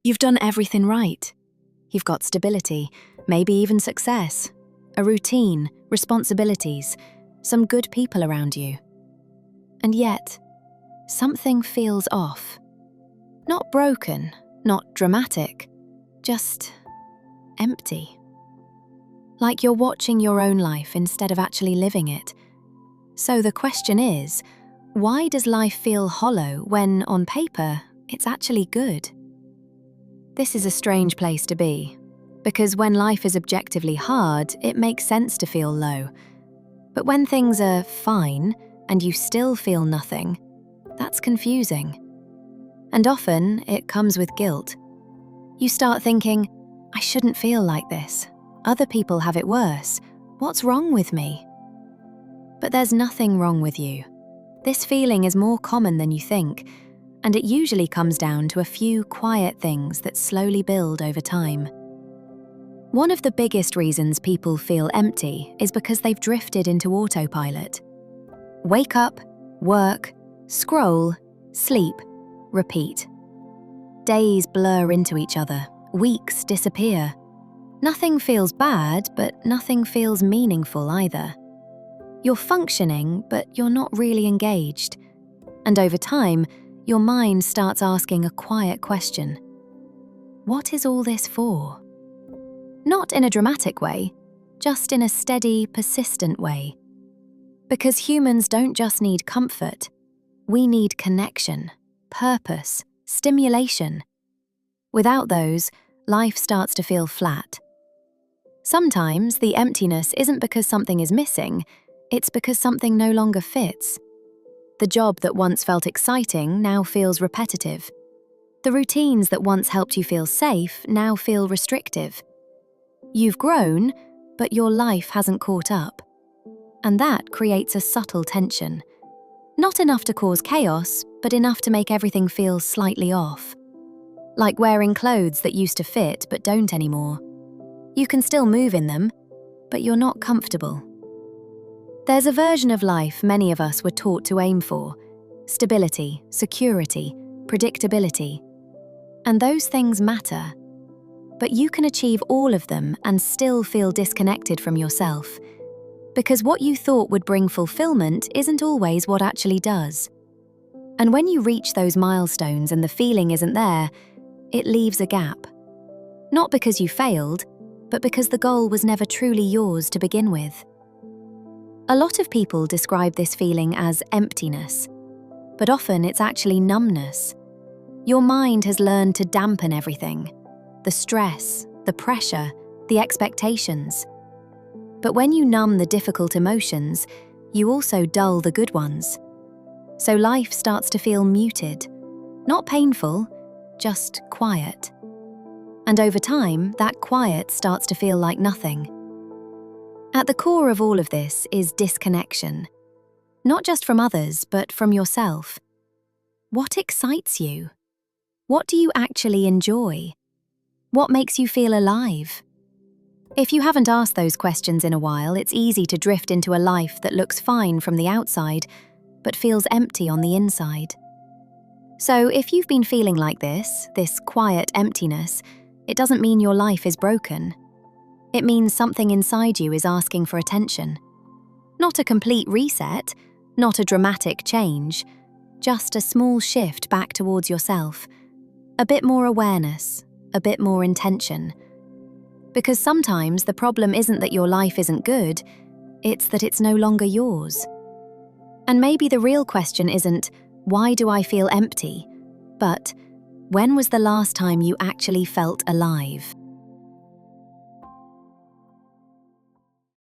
You've done everything right. You've got stability, maybe even success, a routine, responsibilities, some good people around you. And yet, something feels off. Not broken, not dramatic, just empty. Like you're watching your own life instead of actually living it. So the question is, why does life feel hollow when, on paper, it's actually good? This is a strange place to be, because when life is objectively hard, it makes sense to feel low. But when things are fine and you still feel nothing, that's confusing. And often it comes with guilt. You start thinking, I shouldn't feel like this. Other people have it worse. What's wrong with me? But there's nothing wrong with you. This feeling is more common than you think, and it usually comes down to a few quiet things that slowly build over time. One of the biggest reasons people feel empty is because they've drifted into autopilot. Wake up, work, scroll, sleep, repeat. Days blur into each other, weeks disappear. Nothing feels bad, but nothing feels meaningful either. You're functioning, but you're not really engaged. And over time, your mind starts asking a quiet question. What is all this for? Not in a dramatic way, just in a steady, persistent way. Because humans don't just need comfort, we need connection, purpose, stimulation. Without those, life starts to feel flat. Sometimes the emptiness isn't because something is missing, it's because something no longer fits. The job that once felt exciting now feels repetitive. The routines that once helped you feel safe now feel restrictive. You've grown, but your life hasn't caught up. And that creates a subtle tension. Not enough to cause chaos, but enough to make everything feel slightly off. Like wearing clothes that used to fit but don't anymore. You can still move in them, but you're not comfortable. There's a version of life many of us were taught to aim for: stability, security, predictability. And those things matter. But you can achieve all of them and still feel disconnected from yourself. Because what you thought would bring fulfilment isn't always what actually does. And when you reach those milestones and the feeling isn't there, it leaves a gap. Not because you failed, but because the goal was never truly yours to begin with. A lot of people describe this feeling as emptiness, but often it's actually numbness. Your mind has learned to dampen everything: the stress, the pressure, the expectations. But when you numb the difficult emotions, you also dull the good ones. So life starts to feel muted, not painful, just quiet. And over time, that quiet starts to feel like nothing. At the core of all of this is disconnection. Not just from others, but from yourself. What excites you? What do you actually enjoy? What makes you feel alive? If you haven't asked those questions in a while, it's easy to drift into a life that looks fine from the outside, but feels empty on the inside. So if you've been feeling like this quiet emptiness, it doesn't mean your life is broken. It means something inside you is asking for attention. Not a complete reset, not a dramatic change, just a small shift back towards yourself. A bit more awareness, a bit more intention. Because sometimes the problem isn't that your life isn't good, it's that it's no longer yours. And maybe the real question isn't, why do I feel empty? But, when was the last time you actually felt alive?